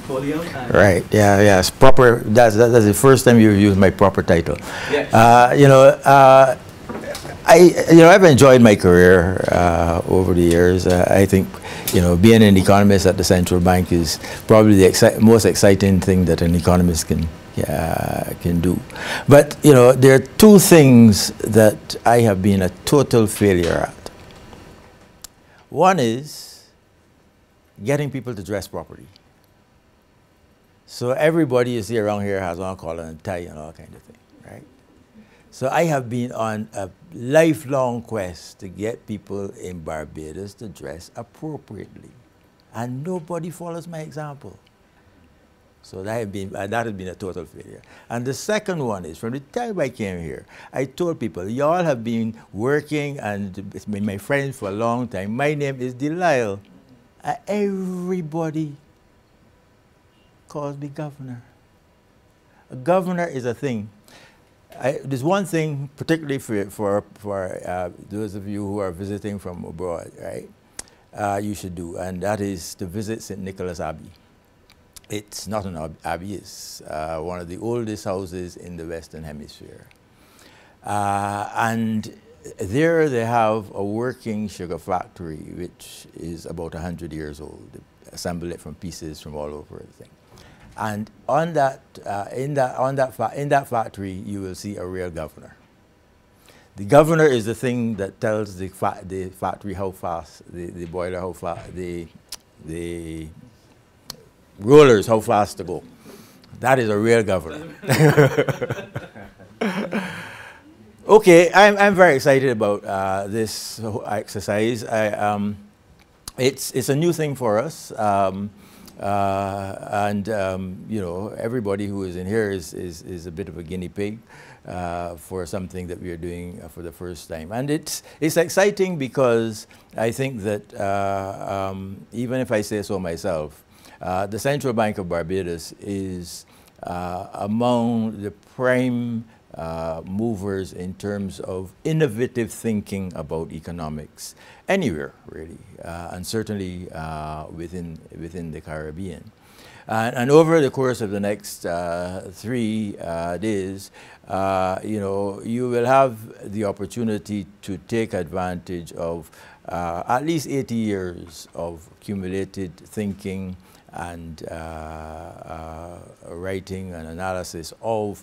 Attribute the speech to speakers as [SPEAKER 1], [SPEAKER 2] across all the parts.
[SPEAKER 1] portfolio.
[SPEAKER 2] Right. Yeah. Yeah. It's proper. That's the first time you've used my proper title.
[SPEAKER 1] Yes.
[SPEAKER 2] I've enjoyed my career over the years. I think, being an economist at the central bank is probably the most exciting thing that an economist can do. But there are two things that I have been a total failure at. One is getting people to dress properly. So everybody you see around here has on collar and tie and all kind of thing, right? So I have been on a lifelong quest to get people in Barbados to dress appropriately. And nobody follows my example. So that has been a total failure. And the second one is, from the time I came here, I told people, y'all have been working and it's been my friends for a long time. My name is Delisle. Everybody calls me governor. A governor is a thing. There's one thing, particularly for those of you who are visiting from abroad, right? You should do, and that is to visit St. Nicholas Abbey. It's not an abbey, it's one of the oldest houses in the Western Hemisphere. And there they have a working sugar factory, which is about 100 years old. They assemble it from pieces from all over the thing. And on in that factory, you will see a real governor. The governor is the thing that tells the factory how fast, the boiler how fast, the rollers how fast to go. That is a real governor. Okay, I'm very excited about this exercise. It's a new thing for us. Everybody who is in here is a bit of a guinea pig for something that we are doing for the first time. And it's exciting because I think that even if I say so myself, the Central Bank of Barbados is among the prime movers in terms of innovative thinking about economics anywhere, really, and certainly within the Caribbean. And over the course of the next 3 days, you will have the opportunity to take advantage of at least 80 years of accumulated thinking and writing and analysis of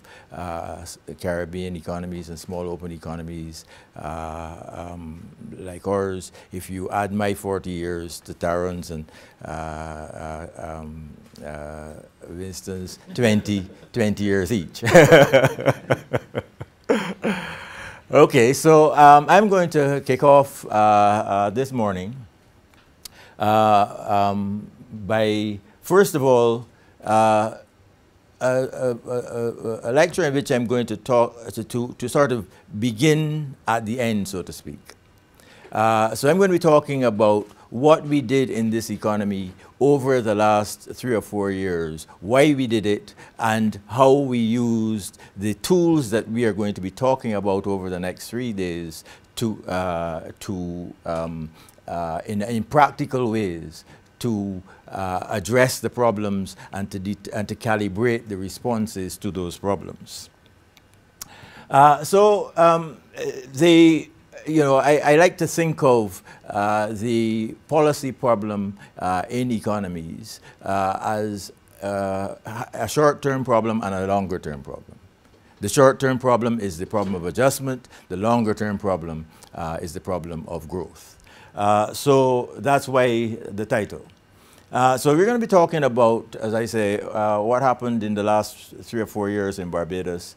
[SPEAKER 2] Caribbean economies and small open economies like ours. If you add my 40 years to Taron's and Winston's, 20 years each. Okay, so I'm going to kick off this morning by, first of all, a lecture in which I'm going to talk to sort of begin at the end, so to speak. So I'm going to be talking about what we did in this economy over the last 3 or 4 years, why we did it, and how we used the tools that we are going to be talking about over the next 3 days in practical ways to address the problems and to calibrate the responses to those problems. I like to think of the policy problem in economies as a short-term problem and a longer-term problem. The short-term problem is the problem of adjustment. The longer-term problem is the problem of growth. So that's why the title. So we're going to be talking about, as I say, what happened in the last 3 or 4 years in Barbados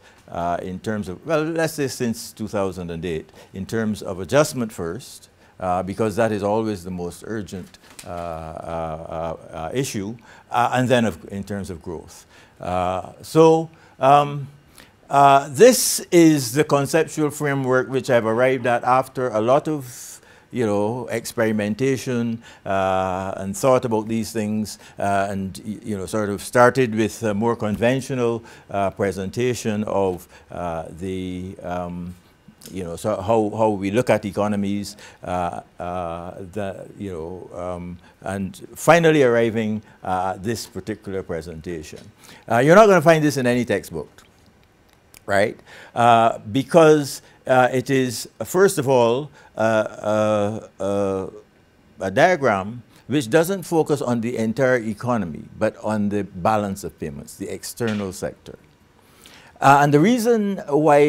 [SPEAKER 2] in terms of, well, let's say since 2008, in terms of adjustment first, because that is always the most urgent issue, and then in terms of growth. This is the conceptual framework which I've arrived at after a lot of experimentation and thought about these things, and sort of started with a more conventional presentation of the you know, so how we look at economies, and finally arriving at this particular presentation. You're not going to find this in any textbook, right? Because it is, first of all, a diagram which doesn't focus on the entire economy, but on the balance of payments, the external sector. And the reason why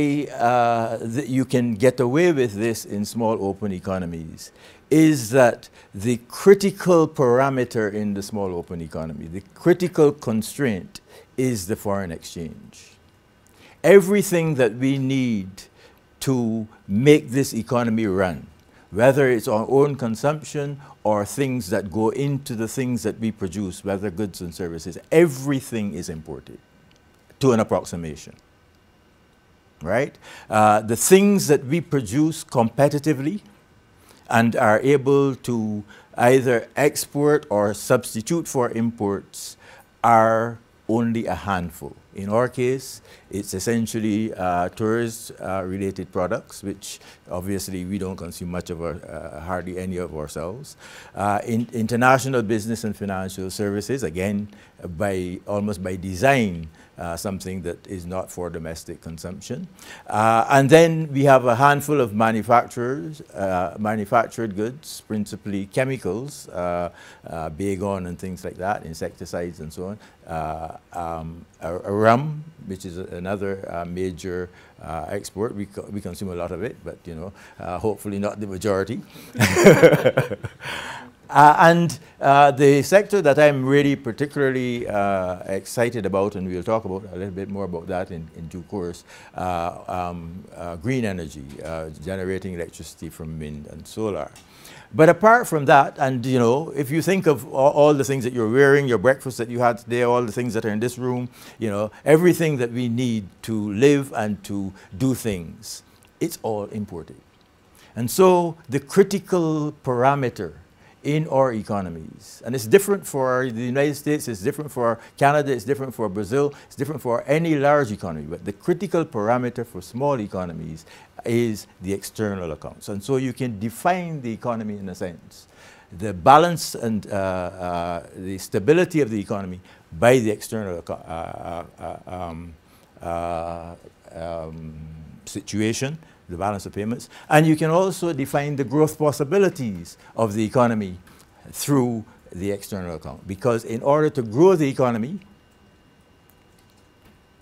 [SPEAKER 2] you can get away with this in small open economies is that the critical parameter in the small open economy, the critical constraint, is the foreign exchange. Everything that we need to make this economy run, whether it's our own consumption or things that go into the things that we produce, whether goods and services, everything is imported to an approximation, right? The things that we produce competitively and are able to either export or substitute for imports are only a handful. In our case, it's essentially tourist-related products, which obviously we don't consume much of, hardly any of ourselves. International business and financial services, again, almost by design, something that is not for domestic consumption. And then we have a handful of manufacturers, manufactured goods, principally chemicals, Baygon and things like that, insecticides and so on. Rum, which is another major export. We consume a lot of it, but you know, hopefully not the majority. And the sector that I'm really particularly excited about, and we'll talk about a little bit more about that in due course, green energy, generating electricity from wind and solar. But apart from that, and you know, if you think of all the things that you're wearing, your breakfast that you had today, all the things that are in this room, you know, everything that we need to live and to do things, it's all imported. And so the critical parameter in our economies, and it's different for the United States, it's different for Canada, it's different for Brazil, it's different for any large economy, but the critical parameter for small economies is the external accounts. And so you can define the economy in a sense, the balance and the stability of the economy by the external situation, the balance of payments, and you can also define the growth possibilities of the economy through the external account. Because in order to grow the economy,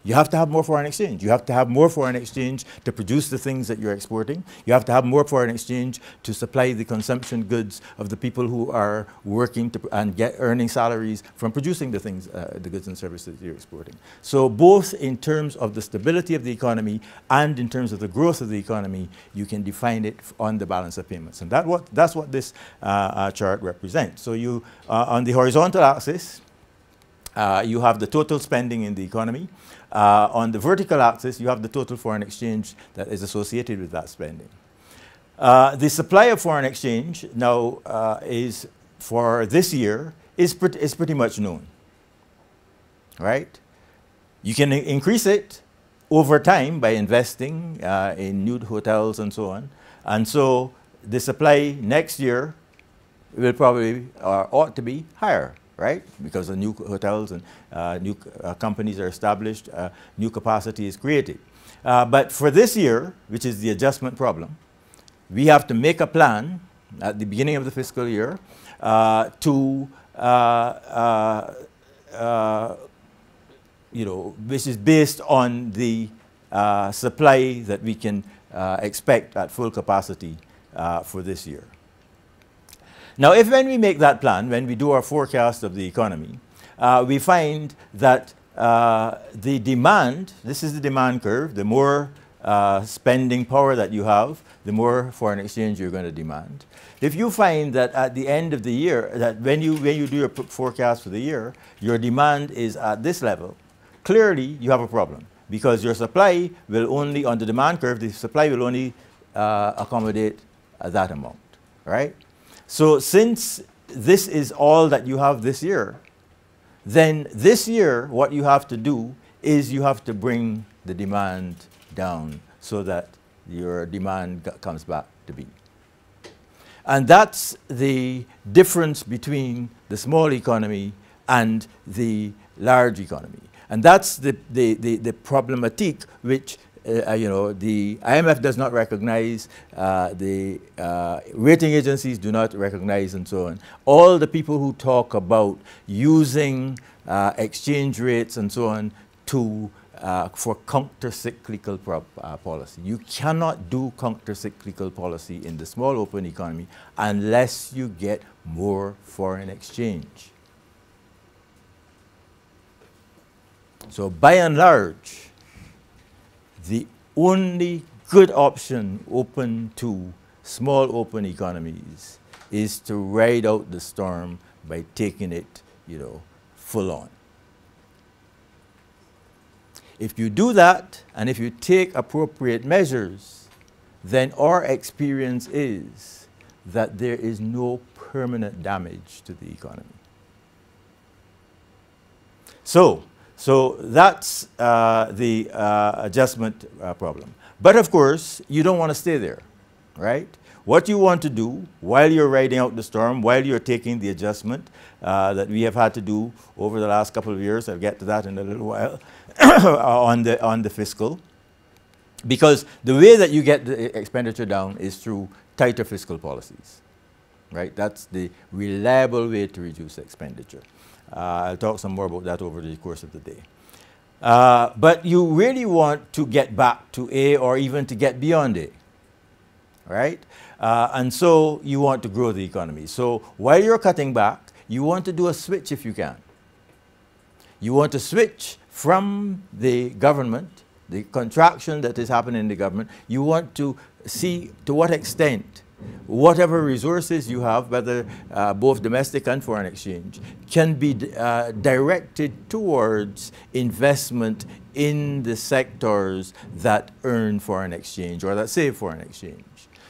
[SPEAKER 2] you have to have more foreign exchange. You have to have more foreign exchange to produce the things that you're exporting. You have to have more foreign exchange to supply the consumption goods of the people who are working and earning salaries from producing the things, the goods and services that you're exporting. So both in terms of the stability of the economy and in terms of the growth of the economy, you can define it on the balance of payments. And that's what this chart represents. So you, on the horizontal axis, you have the total spending in the economy. On the vertical axis, you have the total foreign exchange that is associated with that spending. The supply of foreign exchange now is, for this year, is pretty much known, right? You can increase it over time by investing in new hotels and so on. And so the supply next year will probably, or ought to be, higher, right? Because the new hotels and new companies are established, new capacity is created. But for this year, which is the adjustment problem, we have to make a plan at the beginning of the fiscal year which is based on the supply that we can expect at full capacity for this year. Now, when we make that plan, when we do our forecast of the economy, we find that the demand, this is the demand curve, the more spending power that you have, the more foreign exchange you're going to demand. If you find that at the end of the year, that when you do your forecast for the year, your demand is at this level, clearly you have a problem, because your supply will only, on the demand curve, the supply will only accommodate that amount, right? So since this is all that you have this year, then this year what you have to do is you have to bring the demand down so that your demand comes back to be. And that's the difference between the small economy and the large economy. And that's the problematic which the IMF does not recognize, the rating agencies do not recognize, and so on. All the people who talk about using exchange rates and so on to for counter-cyclical policy. You cannot do counter-cyclical policy in the small open economy unless you get more foreign exchange. So by and large, the only good option open to small open economies is to ride out the storm by taking it, full on. If you do that, and if you take appropriate measures, then our experience is that there is no permanent damage to the economy. So that's the adjustment problem. But of course, you don't want to stay there, right? What you want to do while you're riding out the storm, while you're taking the adjustment that we have had to do over the last couple of years, I'll get to that in a little while, on the fiscal, because the way that you get the expenditure down is through tighter fiscal policies, right? That's the reliable way to reduce expenditure. I'll talk some more about that over the course of the day. But you really want to get back to A or even to get beyond A, right? And so you want to grow the economy. So while you're cutting back, you want to do a switch if you can. You want to switch from the government, the contraction that is happening in the government. You want to see to what extent whatever resources you have, whether both domestic and foreign exchange, can be directed towards investment in the sectors that earn foreign exchange or that save foreign exchange,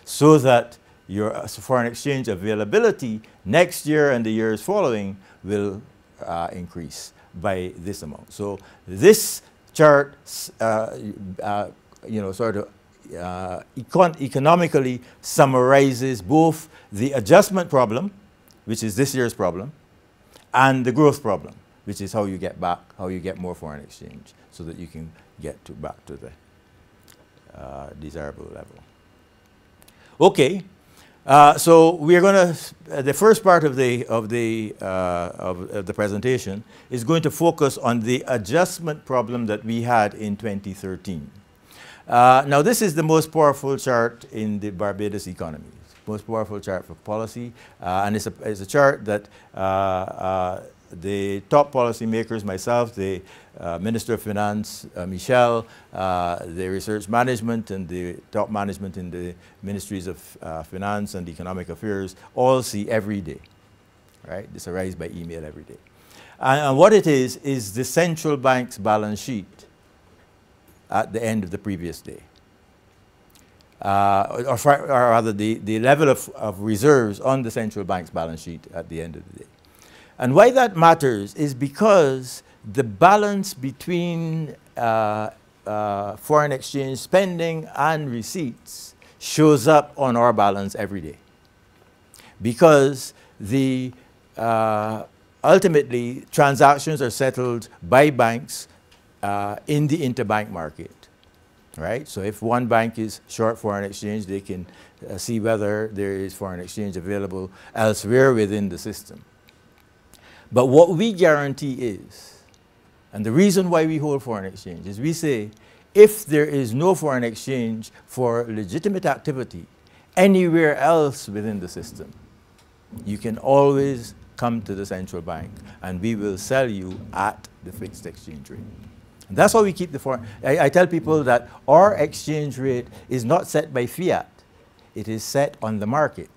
[SPEAKER 2] so that your foreign exchange availability next year and the years following will increase by this amount. So this chart, economically summarizes both the adjustment problem, which is this year's problem, and the growth problem, which is how you get back, how you get more foreign exchange, so that you can get back to the desirable level. Okay, so we are going to the first part of the presentation is going to focus on the adjustment problem that we had in 2013. Now, this is the most powerful chart in the Barbados economy, most powerful chart for policy, and it's a chart that the top policy makers, myself, the Minister of Finance, Michel, the research management and the top management in the Ministries of Finance and Economic Affairs all see every day, right? This arrives by email every day. And what it is the central bank's balance sheet at the end of the previous day. Or rather, the level of reserves on the central bank's balance sheet at the end of the day. And why that matters is because the balance between foreign exchange spending and receipts shows up on our balance every day. Because ultimately, transactions are settled by banks in the interbank market, right? So if one bank is short foreign exchange, they can see whether there is foreign exchange available elsewhere within the system. But what we guarantee is, and the reason why we hold foreign exchange is we say, if there is no foreign exchange for legitimate activity anywhere else within the system, you can always come to the central bank and we will sell you at the fixed exchange rate. And that's how we keep the foreign. I tell people that our exchange rate is not set by fiat. It is set on the market.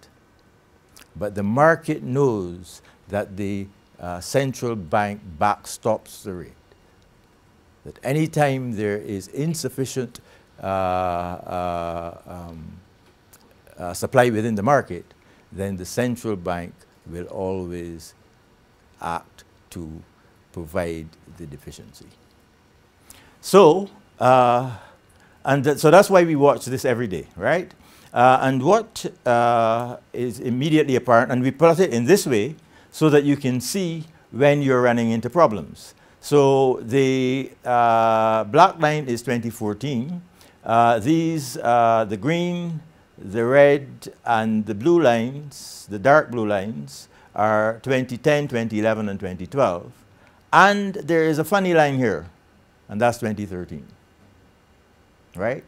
[SPEAKER 2] But the market knows that the central bank backstops the rate. That any time there is insufficient supply within the market, then the central bank will always act to provide the deficiency. So And so that's why we watch this every day, right? And what is immediately apparent, and we plot it in this way so that you can see when you're running into problems. So the black line is 2014. The green, the red, and the blue lines, the dark blue lines, are 2010, 2011, and 2012. And there is a funny line here, and that's 2013. Right?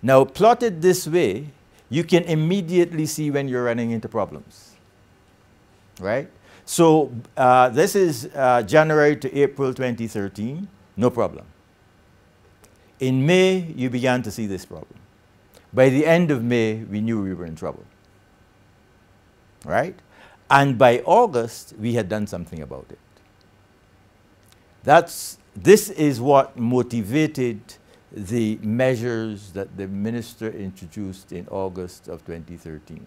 [SPEAKER 2] Now, plotted this way, you can immediately see when you're running into problems. Right? So this is January to April 2013, no problem. In May, you began to see this problem. By the end of May, we knew we were in trouble. Right? And by August, we had done something about it. This is what motivated the measures that the minister introduced in August of 2013.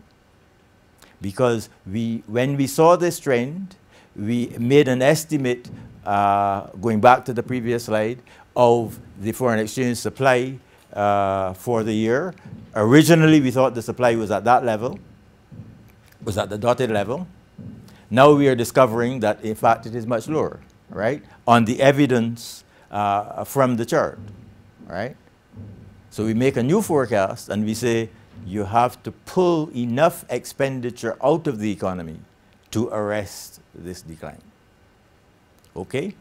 [SPEAKER 2] Because when we saw this trend, we made an estimate, going back to the previous slide, of the foreign exchange supply for the year. Originally, we thought the supply was at that level, was at the dotted level. Now we are discovering that, in fact, it is much lower, right, on the evidence from the chart, right? So we make a new forecast and we say you have to pull enough expenditure out of the economy to arrest this decline, okay?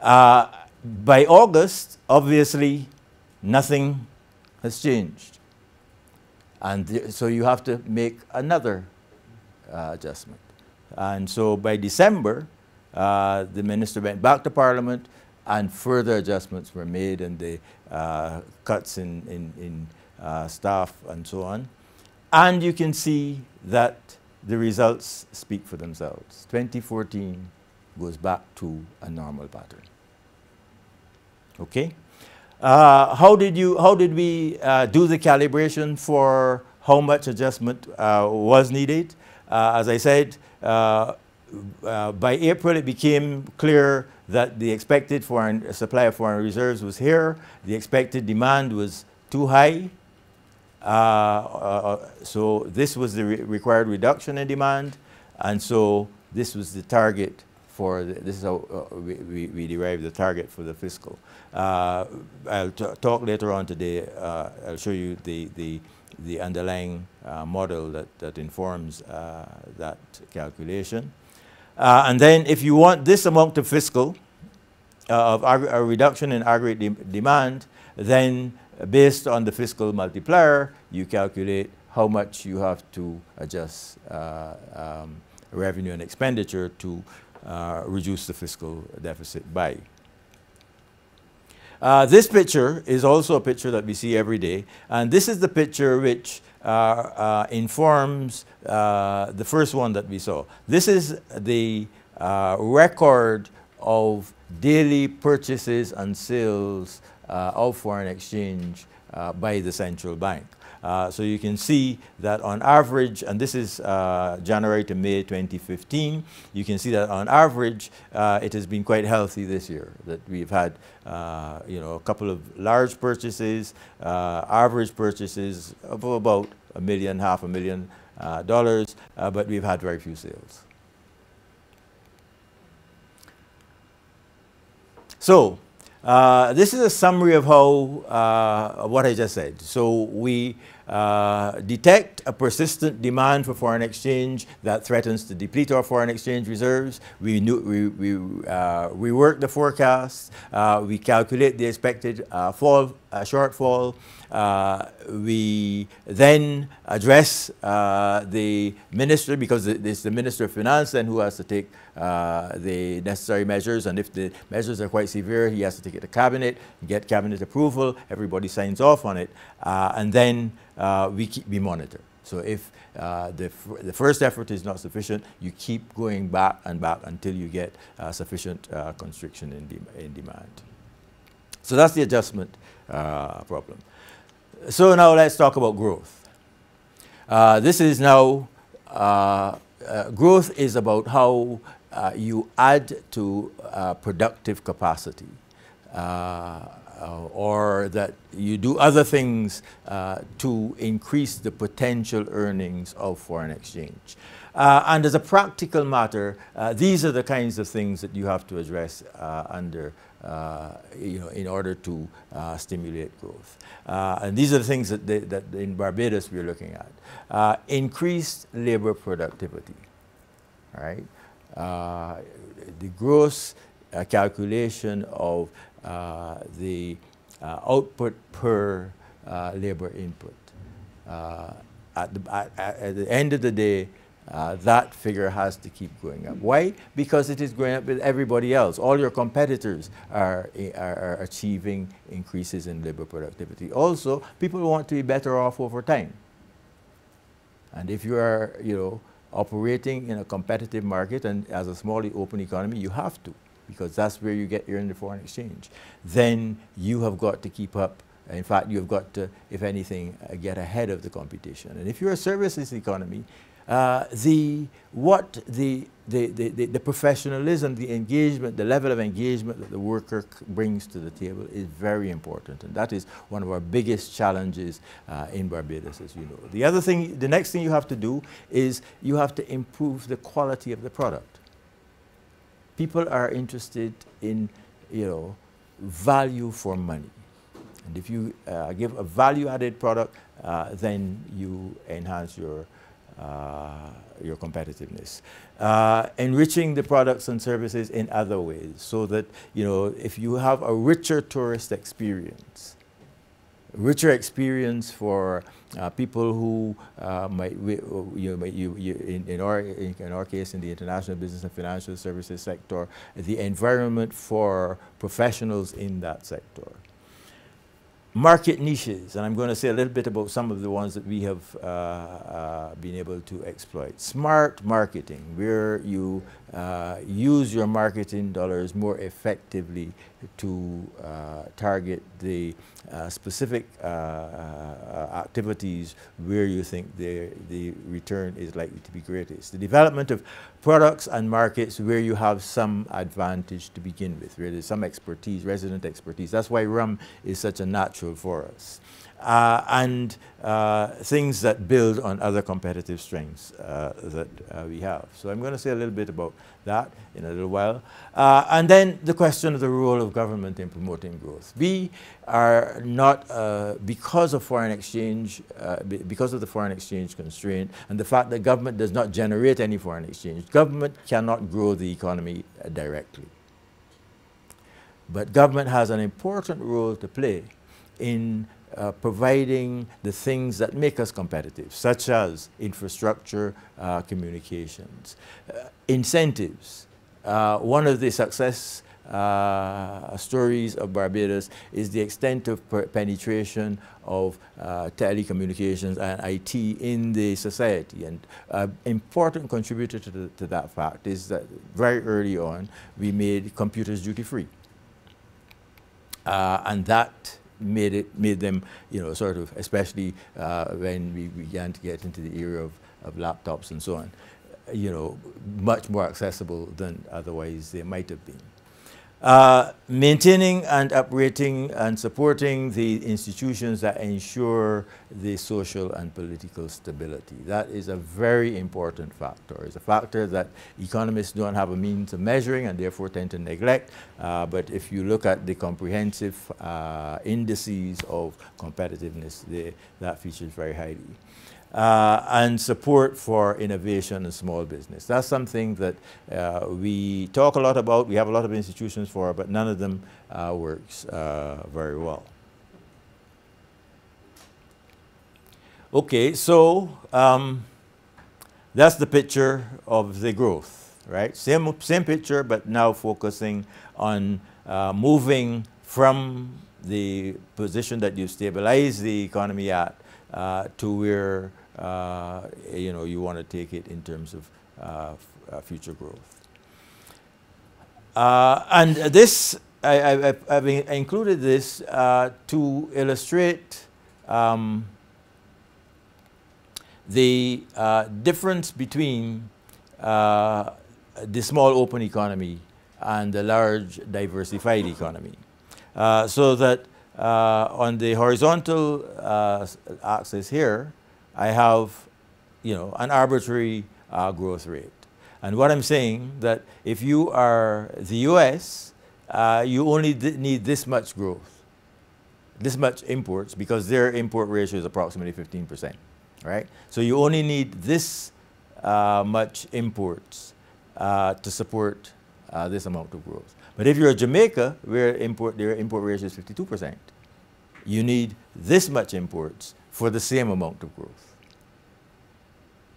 [SPEAKER 2] By August, obviously, nothing has changed. And so you have to make another adjustment. And so by December, the minister went back to Parliament and further adjustments were made, and the cuts in staff and so on. And you can see that the results speak for themselves. 2014 goes back to a normal pattern. Okay? How did we do the calibration for how much adjustment was needed? As I said, by April it became clear that the expected supply of foreign reserves was here. The expected demand was too high. So this was the required reduction in demand. And so this was the target for, this is how we derived the target for the fiscal. I'll talk later on today. I'll show you the underlying model that informs that calculation. And then if you want this amount of fiscal, of a reduction in aggregate demand, then based on the fiscal multiplier, you calculate how much you have to adjust revenue and expenditure to reduce the fiscal deficit by. This picture is also a picture that we see every day, and this is the picture which informs the first one that we saw. This is the record of daily purchases and sales of foreign exchange by the central bank. So you can see that on average, and this is January to May 2015, you can see that on average it has been quite healthy this year, that we've had a couple of large purchases, average purchases of about $1 million, $500,000, but we've had very few sales. So this is a summary of how what I just said. So we detect a persistent demand for foreign exchange that threatens to deplete our foreign exchange reserves. We work the forecast. We calculate the expected shortfall. We then address the minister, because it's the Minister of Finance then who has to take the necessary measures, and if the measures are quite severe, he has to take it to Cabinet, get Cabinet approval, everybody signs off on it, and then we monitor. So if the first effort is not sufficient, you keep going back and back until you get sufficient constriction in demand. So that's the adjustment problem. So now let's talk about growth. This is now, growth is about how you add to productive capacity. or that you do other things to increase the potential earnings of foreign exchange. And as a practical matter, these are the kinds of things that you have to address in order to stimulate growth. And these are the things that in Barbados we're looking at. Increased labor productivity, right? The gross calculation of the output per labor input. At the end of the day, that figure has to keep going up. Why? Because it is going up with everybody else. All your competitors are achieving increases in labor productivity. Also, people want to be better off over time. And if you are, operating in a competitive market and as a small open economy, you have to, because that's where you get your in the foreign exchange. Then you have got to keep up. In fact, you've got to, if anything, get ahead of the competition. And if you're a services economy, the professionalism, the engagement, the level of engagement that the worker brings to the table is very important, and that is one of our biggest challenges in Barbados, as you know. The other thing, the next thing you have to do is you have to improve the quality of the product. People are interested in, value for money. And if you give a value-added product, then you enhance your competitiveness. Enriching the products and services in other ways, so that, if you have a richer tourist experience, for people who in our case, in the international business and financial services sector, the environment for professionals in that sector. Market niches, and I'm going to say a little bit about some of the ones that we have been able to exploit. Smart marketing, where you use your marketing dollars more effectively to target the specific activities where you think the return is likely to be greatest. The development of products and markets where you have some advantage to begin with, where there's some expertise, resident expertise. That's why rum is such a natural for us. And things that build on other competitive strengths that we have. So I'm going to say a little bit about that in a little while. And then the question of the role of government in promoting growth. We are not, because of foreign exchange, because of the foreign exchange constraint and the fact that government does not generate any foreign exchange, government cannot grow the economy directly. But government has an important role to play in providing the things that make us competitive, such as infrastructure, communications, incentives. One of the success stories of Barbados is the extent of penetration of telecommunications and IT in the society. And an important contributor to that fact is that very early on we made computers duty-free. And that made them, sort of, especially when we began to get into the era of laptops and so on, much more accessible than otherwise they might have been. Maintaining and operating and supporting the institutions that ensure the social and political stability. That is a very important factor. It's a factor that economists don't have a means of measuring and therefore tend to neglect. But if you look at the comprehensive indices of competitiveness, that features very highly. And support for innovation and small business. That's something that we talk a lot about, we have a lot of institutions for, but none of them works very well. Okay, so that's the picture of the growth, right? Same picture, but now focusing on moving from the position that you stabilize the economy at to where you want to take it in terms of future growth. And this, I've included this to illustrate the difference between the small open economy and the large diversified economy. So that on the horizontal axis here, I have, an arbitrary growth rate. And what I'm saying that if you are the U.S., you only need this much growth, this much imports, because their import ratio is approximately 15%, right? So you only need this much imports to support this amount of growth. But if you're Jamaica, where their import ratio is 52%, you need this much imports for the same amount of growth,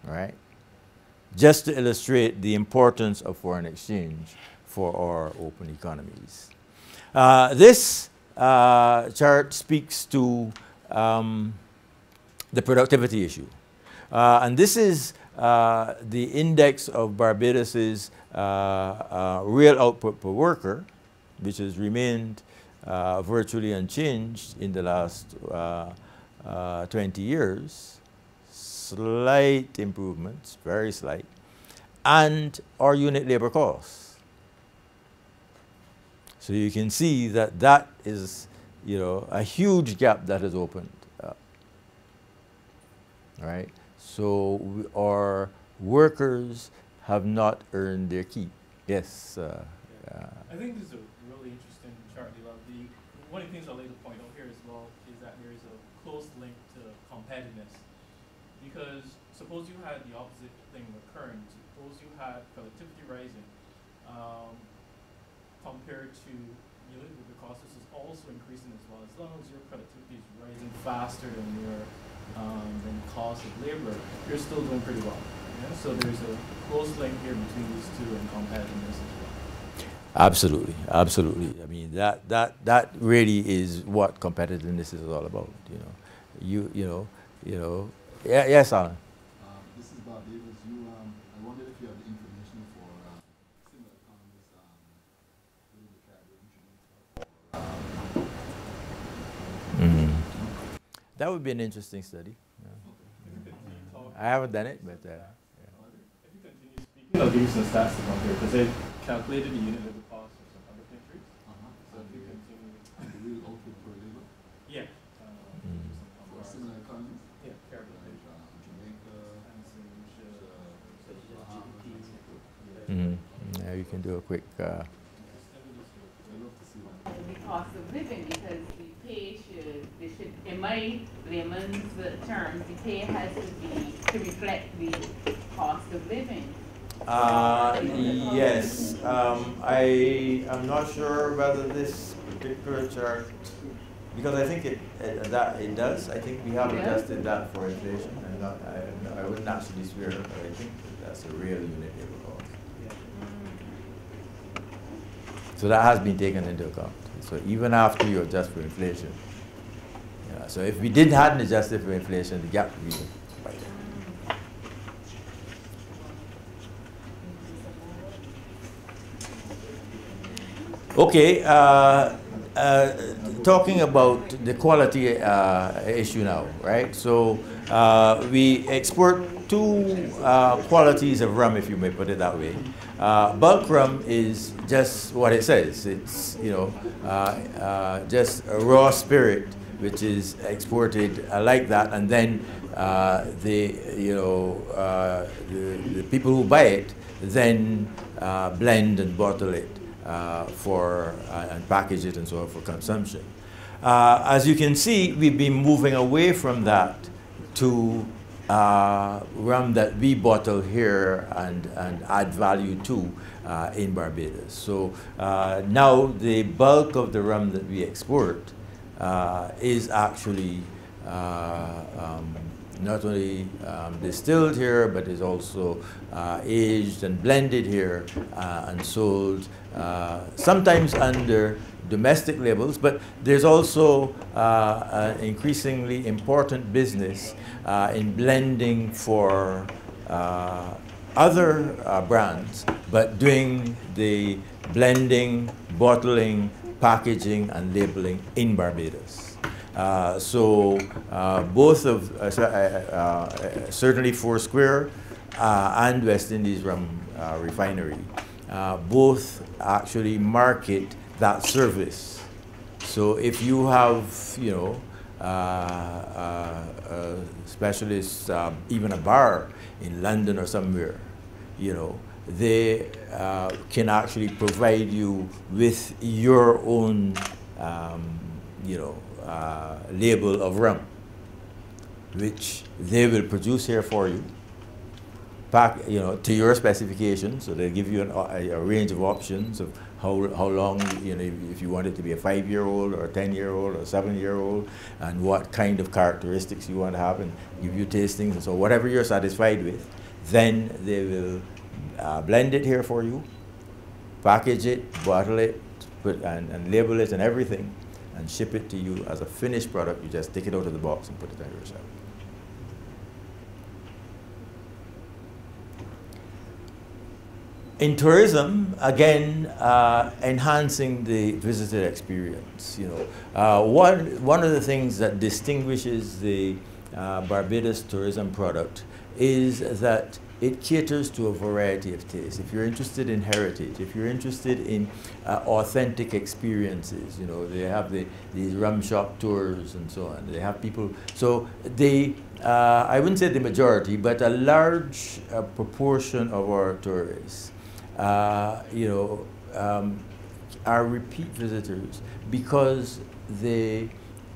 [SPEAKER 2] all right? Just to illustrate the importance of foreign exchange for our open economies. This chart speaks to the productivity issue. And this is the index of Barbados's real output per worker, which has remained virtually unchanged in the last 20 years. Slight improvements, very slight, and our unit labor costs. So you can see that that is, a huge gap that has opened up. All right. So our workers have not earned their keep. Yes.
[SPEAKER 1] I think this is a really interesting chart. One of the things I'd like to point out here as well is that there is a close link to competitiveness. Because suppose you had the opposite thing occurring. Suppose you had productivity rising compared to your labor cost. This is also increasing as well. As long as your productivity is rising faster than your cost of labor, you're still doing pretty well. Yeah? So there's a close link here between these two and competitiveness as well.
[SPEAKER 2] Absolutely, absolutely. I mean that really is what competitiveness is all about. Yeah, yes, Alan.
[SPEAKER 3] This is Barbados. I wondered if you have the information for similar economies within the Caribbean.
[SPEAKER 2] That would be an interesting study. Yeah.
[SPEAKER 1] Okay.
[SPEAKER 2] I haven't done it, but
[SPEAKER 1] If you continue speaking, I'll give you some stats to compare because they calculated the unit labor cost of some other countries. So if you continue,
[SPEAKER 3] The real output per labor?
[SPEAKER 1] yeah.
[SPEAKER 3] For similar economies?
[SPEAKER 1] Yeah, Caribbean.
[SPEAKER 2] Yeah, you can do a quick.
[SPEAKER 3] I'd love to see that.
[SPEAKER 4] The cost of living, because the pay should, in my layman's terms, the pay has to be to reflect the cost of living.
[SPEAKER 2] Yes, I am not sure whether this particular chart, because I think it does. I think we have adjusted that for inflation. I wouldn't actually swear, but I think that's a real unit labor cost. So that has been taken into account. So even after you adjust for inflation, so if we hadn't adjusted for inflation, the gap would be wider. Okay, talking about the quality issue now, right? So we export two qualities of rum, if you may put it that way. Bulk rum is just what it says. It's just a raw spirit which is exported like that, and then the people who buy it then blend and bottle it and package it and so on for consumption. As you can see, we've been moving away from that to rum that we bottle here and add value to in Barbados. So now the bulk of the rum that we export is actually not only distilled here, but is also aged and blended here and sold sometimes under domestic labels, but there's also an increasingly important business in blending for other brands, but doing the blending, bottling, packaging, and labeling in Barbados. So both of, certainly Foursquare and West Indies Rum Refinery, both actually market that service. So if you have, specialists, even a bar in London or somewhere, they can actually provide you with your own, label of rum, which they will produce here for you, pack, to your specifications. So they give you a range of options of how long, if you want it to be a 5-year-old or a 10-year-old or a 7-year-old, and what kind of characteristics you want to have, and give you tastings. And so whatever you're satisfied with, then they will blend it here for you, package it, bottle it, and label it and everything, and ship it to you as a finished product. You just take it out of the box and put it on yourself. In tourism, again, enhancing the visitor experience. One of the things that distinguishes the Barbados tourism product is that it caters to a variety of tastes. If you're interested in heritage, if you're interested in authentic experiences, they have these rum shop tours and so on. They have people, so they, I wouldn't say the majority, but a large proportion of our tourists are repeat visitors because they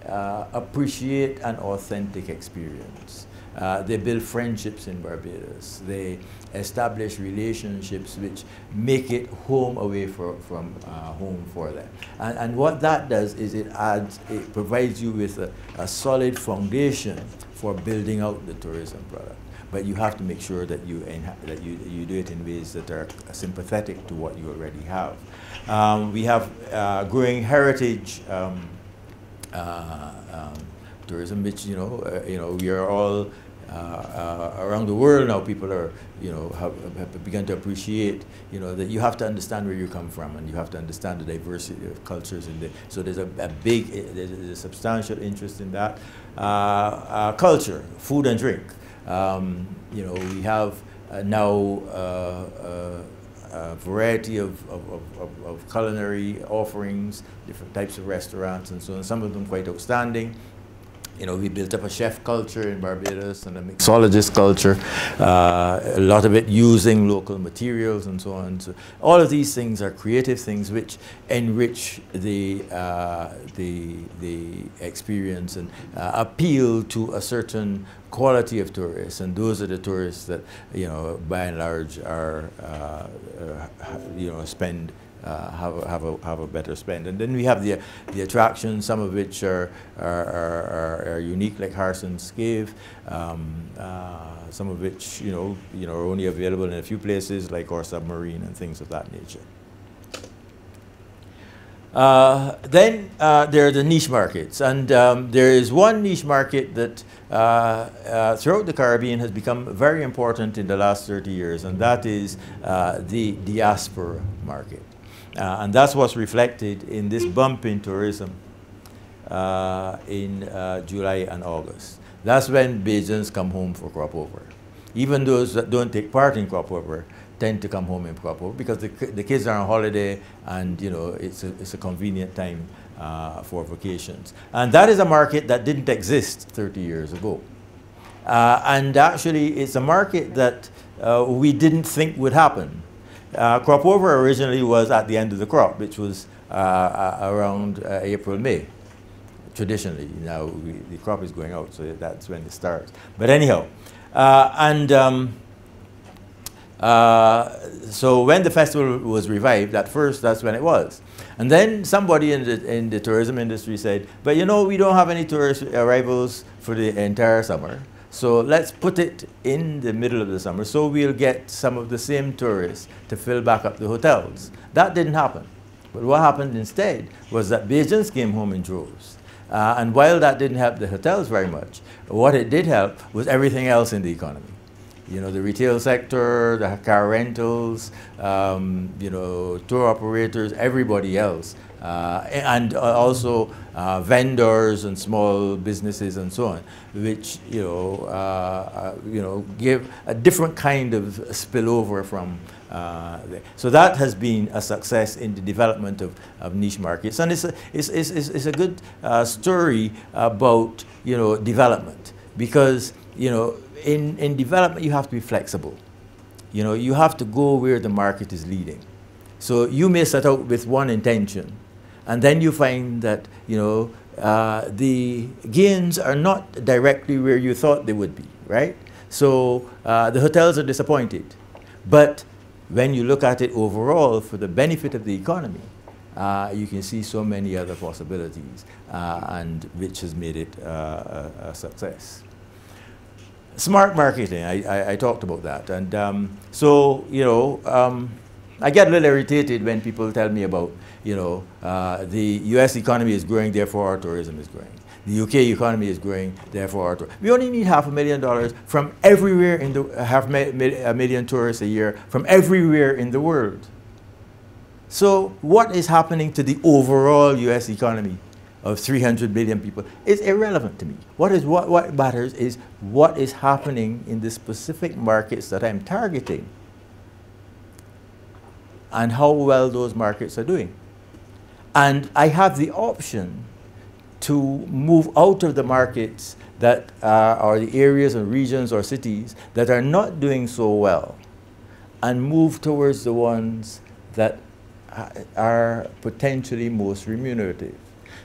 [SPEAKER 2] appreciate an authentic experience. They build friendships in Barbados. They establish relationships which make it home away from home for them. And what that does is it provides you with a solid foundation for building out the tourism product. But you have to make sure that you do it in ways that are sympathetic to what you already have. We have growing heritage tourism, which we are all around the world now. People are have begun to appreciate that you have to understand where you come from, and you have to understand the diversity of cultures in there. So there's there's a substantial interest in that. Culture, food and drink. We have now a variety of culinary offerings, different types of restaurants and so on, some of them quite outstanding. We built up a chef culture in Barbados and a mixologist culture, a lot of it using local materials and so on. So all of these things are creative things which enrich the experience and appeal to a certain quality of tourists, and those are the tourists that by and large are spend. Have a better spend. And then we have the attractions, some of which are unique, like Harson's Cave, some of which are only available in a few places, like our submarine and things of that nature. Then there are the niche markets, and there is one niche market that throughout the Caribbean has become very important in the last 30 years, and that is the diaspora market. And that's what's reflected in this bump in tourism in July and August. That's when Bajans come home for crop over. Even those that don't take part in crop over tend to come home in crop over because the kids are on holiday, and it's a convenient time for vacations. And that is a market that didn't exist 30 years ago. And actually, it's a market that we didn't think would happen. Crop over originally was at the end of the crop, which was around April, May, traditionally. Now the crop is going out, so that's when it starts. But anyhow, so when the festival was revived, at first that's when it was. And then somebody in the tourism industry said, but we don't have any tourist arrivals for the entire summer. So let's put it in the middle of the summer so we'll get some of the same tourists to fill back up the hotels. That didn't happen. But what happened instead was that Bajans came home in droves. And while that didn't help the hotels very much, what it did help was everything else in the economy. The retail sector, the car rentals, tour operators, everybody else and also vendors and small businesses and so on, which give a different kind of spillover from there. So that has been a success in the development of niche markets, and it's a good story about development, because in development you have to be flexible. You have to go where the market is leading. So you may set out with one intention, and then you find that the gains are not directly where you thought they would be, right? So the hotels are disappointed, but when you look at it overall for the benefit of the economy, you can see so many other possibilities, and which has made it a success. Smart marketing, I talked about that, and I get a little irritated when people tell me about, the US economy is growing, therefore our tourism is growing. The UK economy is growing, therefore our tourism. We only need $500,000 from everywhere in the, a million tourists a year from everywhere in the world. So what is happening to the overall US economy of 300 million people is irrelevant to me. What matters is what is happening in the specific markets that I'm targeting, and how well those markets are doing. And I have the option to move out of the markets that are the areas and regions or cities that are not doing so well, and move towards the ones that are potentially most remunerative.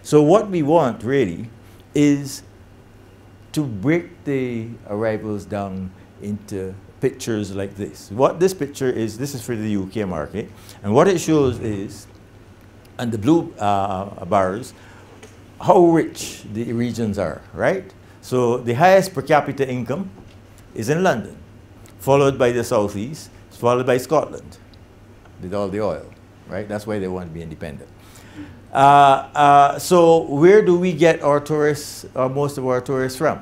[SPEAKER 2] So what we want really is to break the arrivals down into pictures like this. What this picture is, this is for the UK market, and what it shows is, and the blue bars, how rich the regions are, right? So the highest per capita income is in London, followed by the southeast, followed by Scotland, with all the oil, right? That's why they want to be independent. So where do we get our tourists, or most of our tourists from?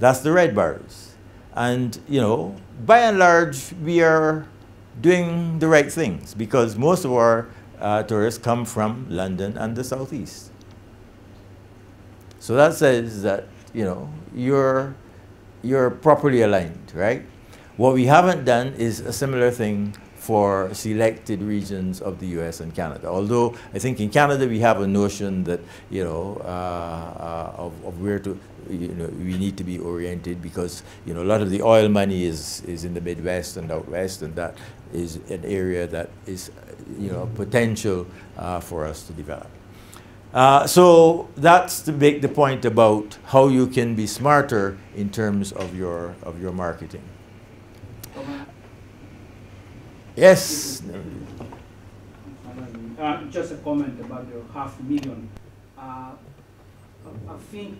[SPEAKER 2] That's the red bars. And, by and large, we are doing the right things, because most of our tourists come from London and the southeast. So that says that, you're properly aligned, right? What we haven't done is a similar thing for selected regions of the US and Canada. Although I think in Canada we have a notion that, of where to, we need to be oriented, because, a lot of the oil money is in the Midwest and out west, and that is an area that is, potential for us to develop. So that's to make the point about how you can be smarter in terms of your marketing. Yes.
[SPEAKER 5] Just a comment about the $500,000. I think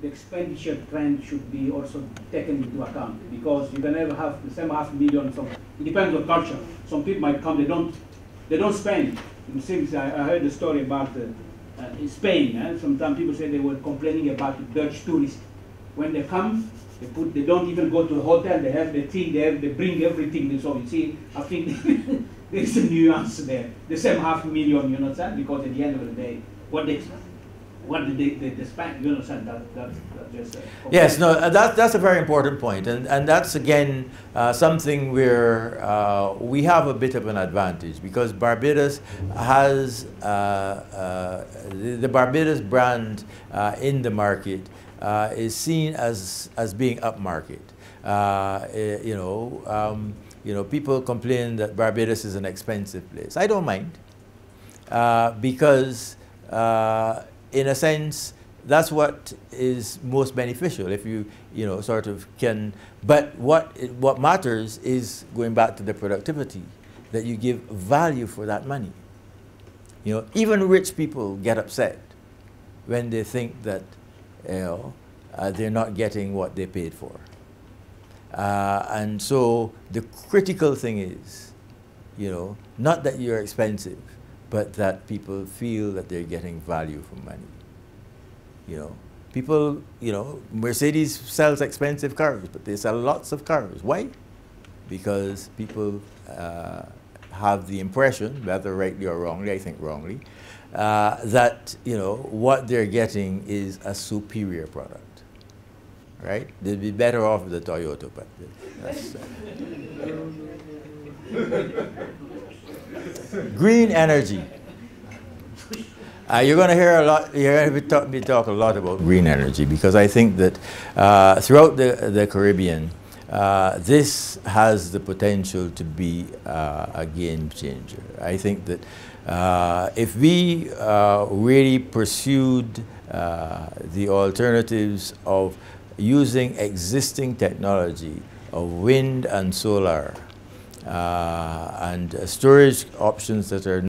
[SPEAKER 5] the expenditure trend should be also taken into account, because you can never have the same $500,000. So it depends on culture. Some people might come, they don't spend. It seems I heard the story about in Spain. Sometimes people say they were complaining about the Dutch tourists. When they come, they don't even go to a hotel. They have the thing. They bring everything. So you see, I think there's a nuance there. The same $500,000, you understand? Because at the end of the day, what did they spend? You understand? That's just
[SPEAKER 2] yes. No. That's a very important point, and that's again something where we have a bit of an advantage, because Barbados has the Barbados brand in the market. Is seen as being upmarket. People complain that Barbados is an expensive place. I don't mind, because in a sense that's what is most beneficial if you sort of can. But what matters is going back to the productivity, that you give value for that money. Even rich people get upset when they think that they're not getting what they paid for. And so the critical thing is, not that you're expensive, but that people feel that they're getting value for money. People, Mercedes sells expensive cars, but they sell lots of cars. Why? Because people have the impression, whether rightly or wrongly, I think wrongly, that what they're getting is a superior product, right? They'd be better off with the Toyota, but that's green energy. You're going to hear a lot. You're going to talk a lot about green energy, because I think that throughout the Caribbean, this has the potential to be a game changer. I think that if we really pursued the alternatives of using existing technology of wind and solar and storage options that are